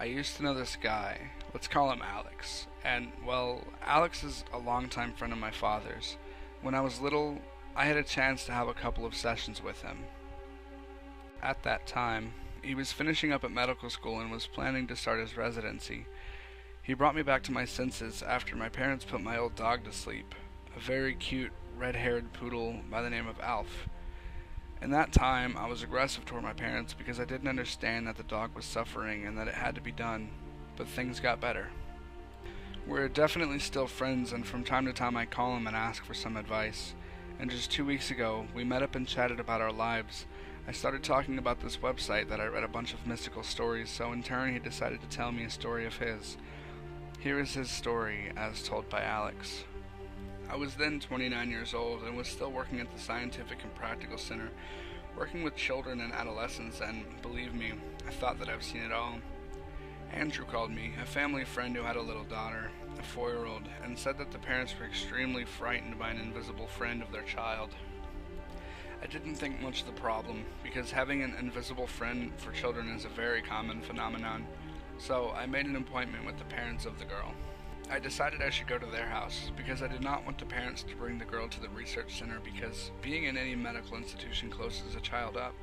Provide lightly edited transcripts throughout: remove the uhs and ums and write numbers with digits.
I used to know this guy. Let's call him Alex. And, well, Alex is a longtime friend of my father's. When I was little, I had a chance to have a couple of sessions with him. At that time, he was finishing up at medical school and was planning to start his residency. He brought me back to my senses after my parents put my old dog to sleep, a very cute, red-haired poodle by the name of Alf. In that time, I was aggressive toward my parents because I didn't understand that the dog was suffering and that it had to be done, but things got better. We're definitely still friends, and from time to time I call him and ask for some advice. And just 2 weeks ago, we met up and chatted about our lives. I started talking about this website that I read a bunch of mystical stories, so in turn he decided to tell me a story of his. Here is his story, as told by Alex. I was then 29 years old and was still working at the Scientific and Practical Center, working with children and adolescents, and believe me, I thought that I've seen it all. Andrew called me, a family friend who had a little daughter, a 4-year-old, and said that the parents were extremely frightened by an invisible friend of their child. I didn't think much of the problem, because having an invisible friend for children is a very common phenomenon, so I made an appointment with the parents of the girl. I decided I should go to their house, because I did not want the parents to bring the girl to the research center, because being in any medical institution closes a child up.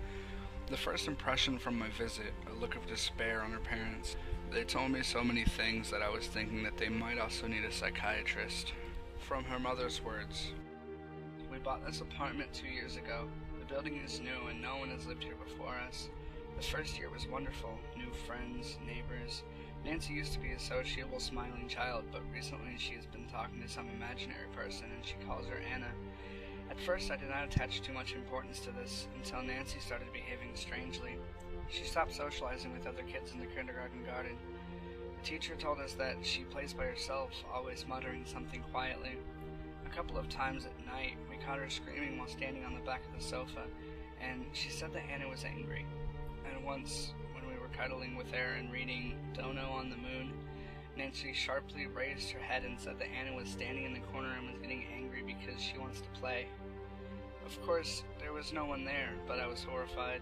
The first impression from my visit, a look of despair on her parents. They told me so many things that I was thinking that they might also need a psychiatrist. From her mother's words, "We bought this apartment 2 years ago. The building is new and no one has lived here before us. The first year was wonderful. New friends, neighbors. Nancy used to be a sociable, smiling child, but recently she has been talking to some imaginary person and she calls her Anna. At first I did not attach too much importance to this until Nancy started behaving strangely. She stopped socializing with other kids in the kindergarten garden. The teacher told us that she plays by herself, always muttering something quietly. A couple of times at night, we caught her screaming while standing on the back of the sofa, and she said that Anna was angry. And once, when we were cuddling with her and reading Dono on the Moon, Nancy sharply raised her head and said that Anna was standing in the corner and was getting angry because she wants to play. Of course, there was no one there, but I was horrified.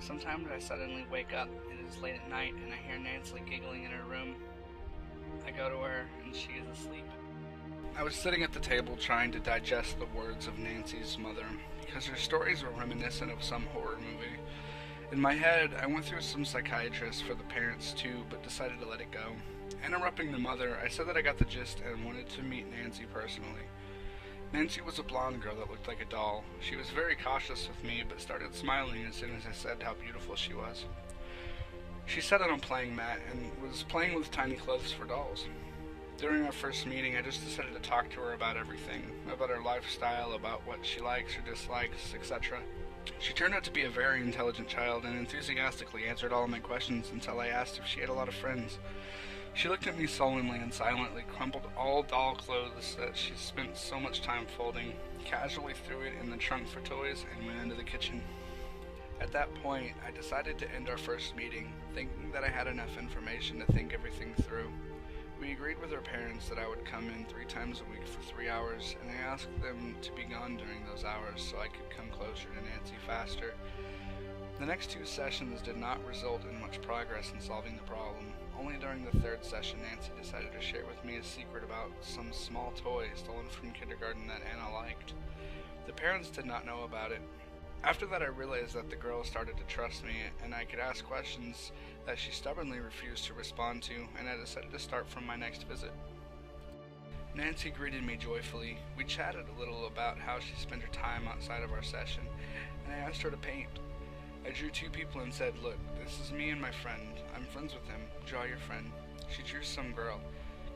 Sometimes I suddenly wake up, it is late at night, and I hear Nancy giggling in her room. I go to her, and she is asleep." I was sitting at the table trying to digest the words of Nancy's mother, because her stories were reminiscent of some horror movie. In my head, I went through some psychiatrists for the parents too, but decided to let it go. Interrupting the mother, I said that I got the gist and wanted to meet Nancy personally. Nancy was a blonde girl that looked like a doll. She was very cautious with me, but started smiling as soon as I said how beautiful she was. She sat on a playing mat and was playing with tiny clothes for dolls. During our first meeting, I just decided to talk to her about everything, about her lifestyle, about what she likes or dislikes, etc. She turned out to be a very intelligent child and enthusiastically answered all of my questions until I asked if she had a lot of friends. She looked at me sullenly and silently crumpled all doll clothes that she spent so much time folding, casually threw it in the trunk for toys, and went into the kitchen. At that point, I decided to end our first meeting, thinking that I had enough information to think everything through. We agreed with her parents that I would come in 3 times a week for 3 hours, and I asked them to be gone during those hours so I could come closer to Nancy faster. The next 2 sessions did not result in much progress in solving the problem. Only during the 3rd session, Nancy decided to share with me a secret about some small toy stolen from kindergarten that Anna liked. The parents did not know about it. After that, I realized that the girl started to trust me, and I could ask questions that she stubbornly refused to respond to, and I decided to start from my next visit. Nancy greeted me joyfully. We chatted a little about how she spent her time outside of our session, and I asked her to paint. I drew 2 people and said, "Look, this is me and my friend. I'm friends with him. Draw your friend." She drew some girl.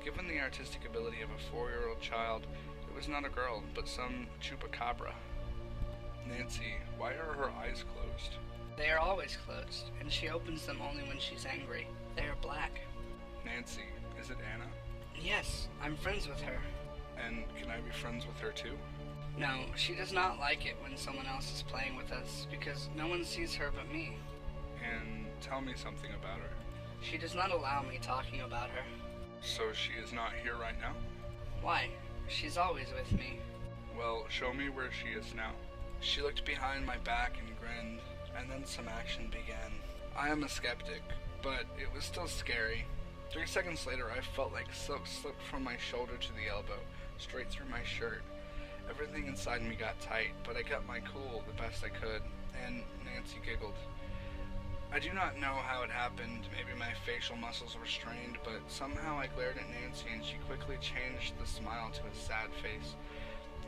Given the artistic ability of a 4-year-old child, it was not a girl, but some chupacabra. "Nancy, why are her eyes closed?" "They are always closed, and she opens them only when she's angry. They are black." "Nancy, is it Anna?" "Yes, I'm friends with her." "And can I be friends with her too?" "No, she does not like it when someone else is playing with us, because no one sees her but me." "And tell me something about her." "She does not allow me talking about her." "So she is not here right now?" "Why? She's always with me." "Well, show me where she is now." She looked behind my back and grinned, and then some action began. I am a skeptic. but it was still scary. 3 seconds later, I felt like silk slipped from my shoulder to the elbow, straight through my shirt. Everything inside me got tight, but I kept my cool the best I could, and Nancy giggled. I do not know how it happened. Maybe my facial muscles were strained, but somehow I glared at Nancy and she quickly changed the smile to a sad face.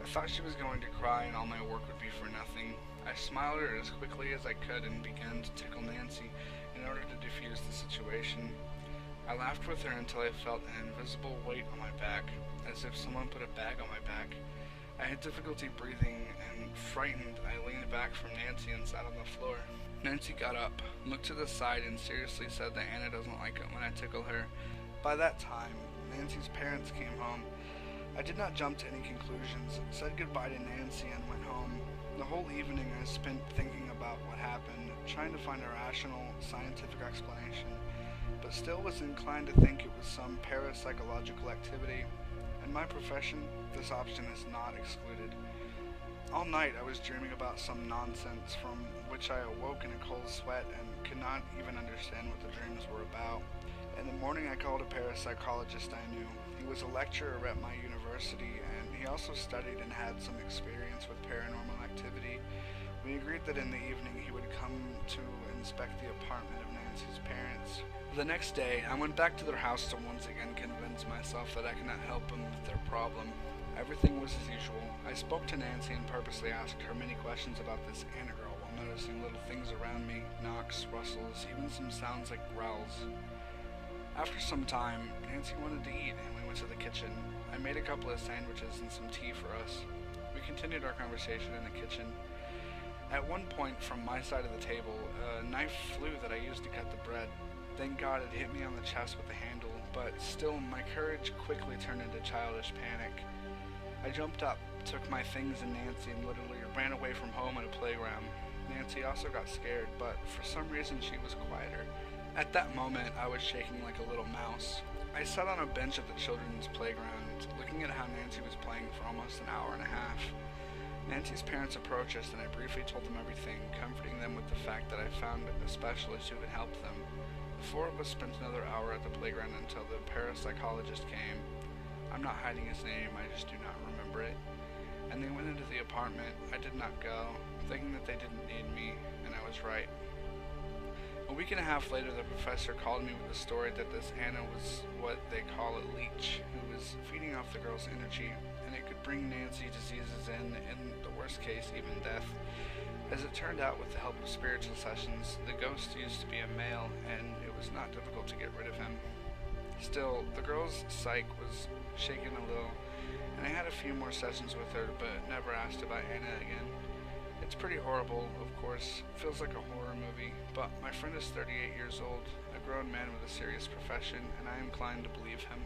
I thought she was going to cry and all my work would be for nothing. I smiled at her as quickly as I could and began to tickle Nancy in order to defuse the situation. I laughed with her until I felt an invisible weight on my back, as if someone put a bag on my back. I had difficulty breathing, and frightened, I leaned back from Nancy and sat on the floor. Nancy got up, looked to the side, and seriously said that Anna doesn't like it when I tickle her. By that time, Nancy's parents came home. I did not jump to any conclusions, said goodbye to Nancy, and went home. The whole evening I spent thinking about what happened, trying to find a rational, scientific explanation, but still was inclined to think it was some parapsychological activity. In my profession, this option is not excluded. All night I was dreaming about some nonsense from which I awoke in a cold sweat and could not even understand what the dreams were about. In the morning I called a parapsychologist I knew. He was a lecturer at my university, and he also studied and had some experience with paranormal activity. We agreed that in the evening he would come to inspect the apartment of Nancy's parents. The next day, I went back to their house to once again convince myself that I could not help them with their problem. Everything was as usual. I spoke to Nancy and purposely asked her many questions about this Anna girl while noticing little things around me, knocks, rustles, even some sounds like growls. After some time, Nancy wanted to eat and we went to the kitchen. I made a couple of sandwiches and some tea for us. We continued our conversation in the kitchen. At one point from my side of the table, a knife flew that I used to cut the bread. Thank God it hit me on the chest with the handle, but still my courage quickly turned into childish panic. I jumped up, took my things and Nancy, and literally ran away from home at a playground. Nancy also got scared, but for some reason she was quieter. At that moment, I was shaking like a little mouse. I sat on a bench at the children's playground, looking at how Nancy was playing for almost an hour and a half. Nancy's parents approached us, and I briefly told them everything, comforting them with the fact that I found a specialist who could help them. The four of us spent another hour at the playground until the parapsychologist came. I'm not hiding his name, I just do not remember it. And they went into the apartment. I did not go, thinking that they didn't need me, and I was right. A week and a half later, the professor called me with the story that this Anna was what they call a leech, who was feeding off the girl's energy, and it could bring Nancy diseases in the worst case, even death. As it turned out, with the help of spiritual sessions, the ghost used to be a male, and it was not difficult to get rid of him. Still, the girl's psyche was shaken a little, and I had a few more sessions with her, but never asked about Anna again. It's pretty horrible, of course. It feels like a horror movie, but my friend is 38 years old, a grown man with a serious profession, and I am inclined to believe him.